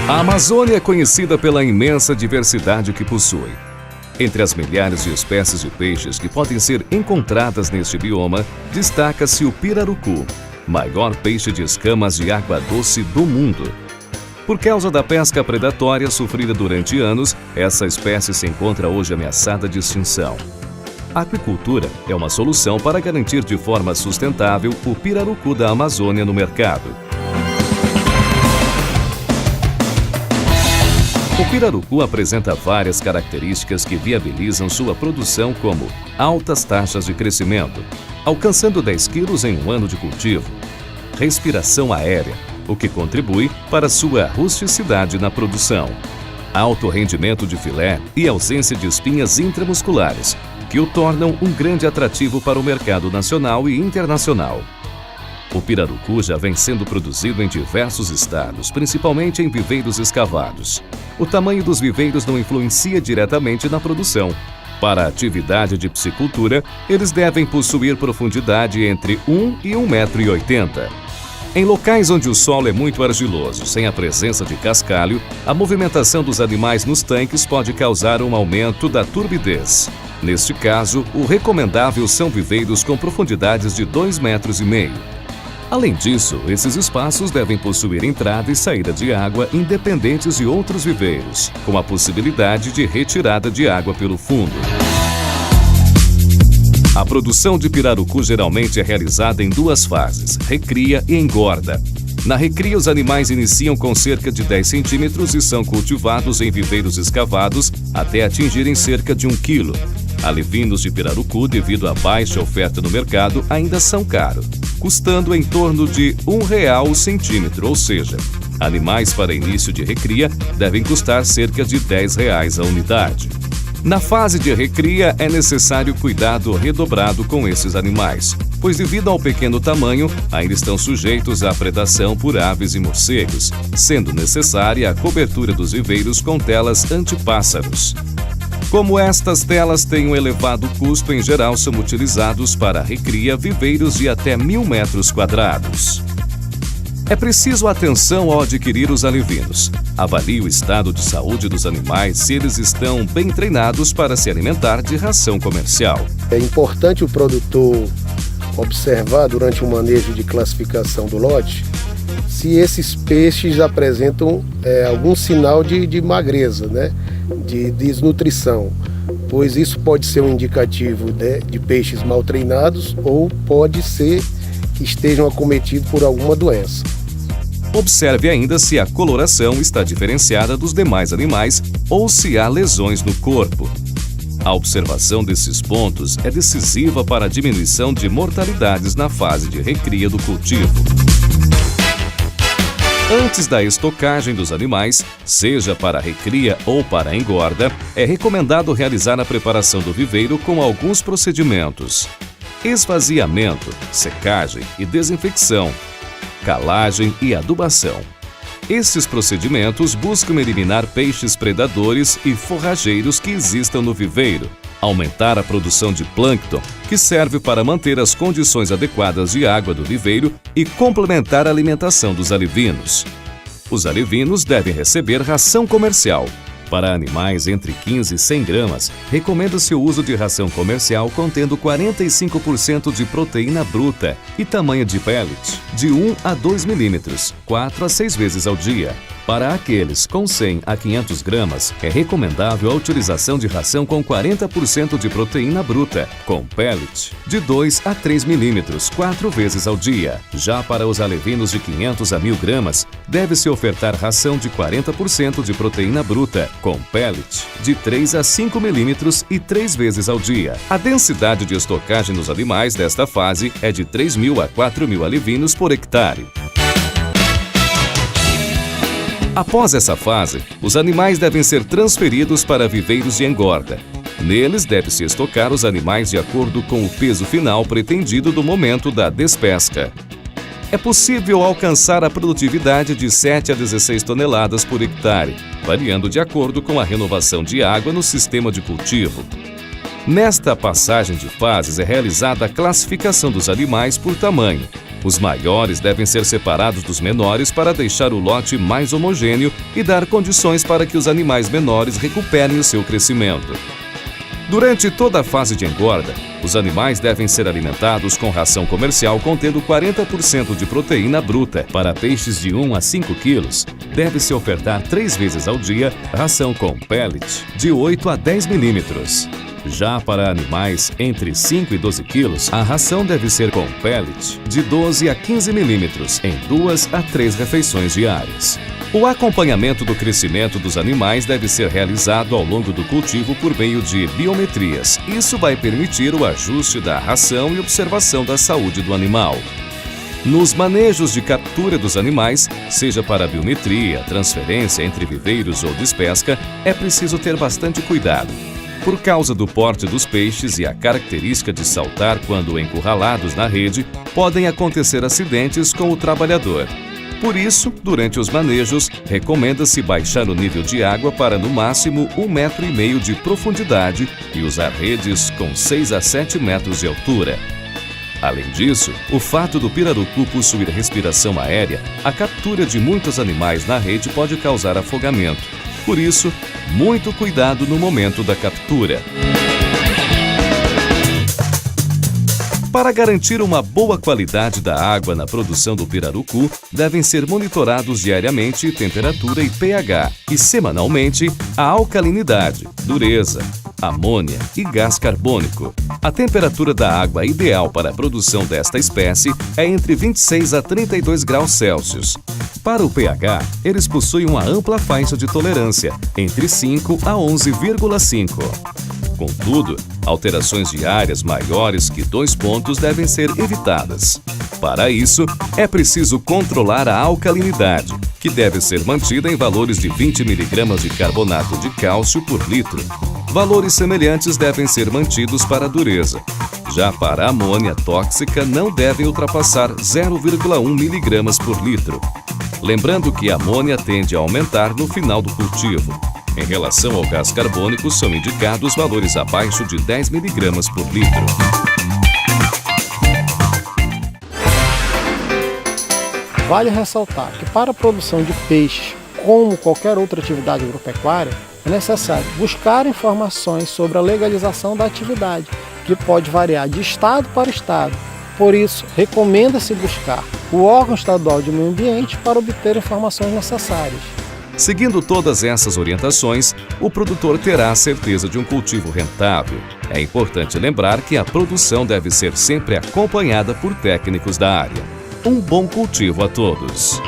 A Amazônia é conhecida pela imensa diversidade que possui. Entre as milhares de espécies de peixes que podem ser encontradas neste bioma, destaca-se o pirarucu, maior peixe de escamas de água doce do mundo. Por causa da pesca predatória sofrida durante anos, essa espécie se encontra hoje ameaçada de extinção. A aquicultura é uma solução para garantir de forma sustentável o pirarucu da Amazônia no mercado. O pirarucu apresenta várias características que viabilizam sua produção, como altas taxas de crescimento, alcançando 10 quilos em um ano de cultivo, respiração aérea, o que contribui para sua rusticidade na produção, alto rendimento de filé e ausência de espinhas intramusculares, que o tornam um grande atrativo para o mercado nacional e internacional. O pirarucu já vem sendo produzido em diversos estados, principalmente em viveiros escavados. O tamanho dos viveiros não influencia diretamente na produção. Para a atividade de piscicultura, eles devem possuir profundidade entre 1 e 1,80 m. Em locais onde o solo é muito argiloso, sem a presença de cascalho, a movimentação dos animais nos tanques pode causar um aumento da turbidez. Neste caso, o recomendável são viveiros com profundidades de 2,5 metros. Além disso, esses espaços devem possuir entrada e saída de água independentes de outros viveiros, com a possibilidade de retirada de água pelo fundo. A produção de pirarucu geralmente é realizada em duas fases, recria e engorda. Na recria, os animais iniciam com cerca de 10 centímetros e são cultivados em viveiros escavados até atingirem cerca de 1 quilo. Alevinos de pirarucu, devido à baixa oferta no mercado, ainda são caros, custando em torno de R$1 o centímetro, ou seja, animais para início de recria devem custar cerca de R$10 a unidade. Na fase de recria, é necessário cuidado redobrado com esses animais, pois devido ao pequeno tamanho, ainda estão sujeitos à predação por aves e morcegos, sendo necessária a cobertura dos viveiros com telas antipássaros. Como estas telas têm um elevado custo, em geral são utilizados para a recria viveiros de até 1.000 metros quadrados. É preciso atenção ao adquirir os alevinos. Avalie o estado de saúde dos animais se eles estão bem treinados para se alimentar de ração comercial. É importante o produtor observar durante o manejo de classificação do lote se esses peixes apresentam algum sinal de magreza, né? De desnutrição, pois isso pode ser um indicativo de peixes mal treinados ou pode ser que estejam acometidos por alguma doença. Observe ainda se a coloração está diferenciada dos demais animais ou se há lesões no corpo. A observação desses pontos é decisiva para a diminuição de mortalidades na fase de recria do cultivo. Antes da estocagem dos animais, seja para recria ou para engorda, é recomendado realizar a preparação do viveiro com alguns procedimentos: esvaziamento, secagem e desinfecção, calagem e adubação. Esses procedimentos buscam eliminar peixes predadores e forrageiros que existam no viveiro, aumentar a produção de plâncton, que serve para manter as condições adequadas de água do viveiro e complementar a alimentação dos alevinos. Os alevinos devem receber ração comercial. Para animais entre 15 e 100 gramas, recomenda-se o uso de ração comercial contendo 45% de proteína bruta e tamanho de pellet de 1 a 2 milímetros, 4 a 6 vezes ao dia. Para aqueles com 100 a 500 gramas, é recomendável a utilização de ração com 40% de proteína bruta, com pellet, de 2 a 3 milímetros, 4 vezes ao dia. Já para os alevinos de 500 a 1.000 gramas, deve-se ofertar ração de 40% de proteína bruta, com pellet, de 3 a 5 milímetros e 3 vezes ao dia. A densidade de estocagem nos animais desta fase é de 3.000 a 4.000 alevinos por hectare. Após essa fase, os animais devem ser transferidos para viveiros de engorda. Neles deve-se estocar os animais de acordo com o peso final pretendido do momento da despesca. É possível alcançar a produtividade de 7 a 16 toneladas por hectare, variando de acordo com a renovação de água no sistema de cultivo. Nesta passagem de fases é realizada a classificação dos animais por tamanho, Os maiores devem ser separados dos menores para deixar o lote mais homogêneo e dar condições para que os animais menores recuperem o seu crescimento. Durante toda a fase de engorda, os animais devem ser alimentados com ração comercial contendo 40% de proteína bruta. Para peixes de 1 a 5 quilos, deve-se ofertar 3 vezes ao dia ração com pellet de 8 a 10 milímetros. Já para animais entre 5 e 12 quilos, a ração deve ser com pellet de 12 a 15 milímetros em 2 a 3 refeições diárias. O acompanhamento do crescimento dos animais deve ser realizado ao longo do cultivo por meio de biometrias. Isso vai permitir o ajuste da ração e observação da saúde do animal. Nos manejos de captura dos animais, seja para biometria, transferência entre viveiros ou despesca, é preciso ter bastante cuidado. Por causa do porte dos peixes e a característica de saltar quando encurralados na rede, podem acontecer acidentes com o trabalhador. Por isso, durante os manejos, recomenda-se baixar o nível de água para no máximo 1,5 metro de profundidade e usar redes com 6 a 7 metros de altura. Além disso, o fato do pirarucu possuir respiração aérea, a captura de muitos animais na rede pode causar afogamento. Por isso, muito cuidado no momento da captura. Para garantir uma boa qualidade da água na produção do pirarucu, devem ser monitorados diariamente temperatura e pH e semanalmente a alcalinidade, dureza, amônia e gás carbônico. A temperatura da água ideal para a produção desta espécie é entre 26 a 32 graus Celsius. Para o pH, eles possuem uma ampla faixa de tolerância, entre 5 a 11,5. Contudo, alterações diárias maiores que 2 pontos devem ser evitadas. Para isso, é preciso controlar a alcalinidade, que deve ser mantida em valores de 20 mg de carbonato de cálcio por litro. Valores semelhantes devem ser mantidos para a dureza. Já para a amônia tóxica, não devem ultrapassar 0,1 mg por litro. Lembrando que a amônia tende a aumentar no final do cultivo. Em relação ao gás carbônico, são indicados valores abaixo de 10 mg por litro. Vale ressaltar que para a produção de peixes, como qualquer outra atividade agropecuária, é necessário buscar informações sobre a legalização da atividade, que pode variar de estado para estado. Por isso, recomenda-se buscar o órgão estadual de meio ambiente para obter informações necessárias. Seguindo todas essas orientações, o produtor terá a certeza de um cultivo rentável. É importante lembrar que a produção deve ser sempre acompanhada por técnicos da área. Um bom cultivo a todos!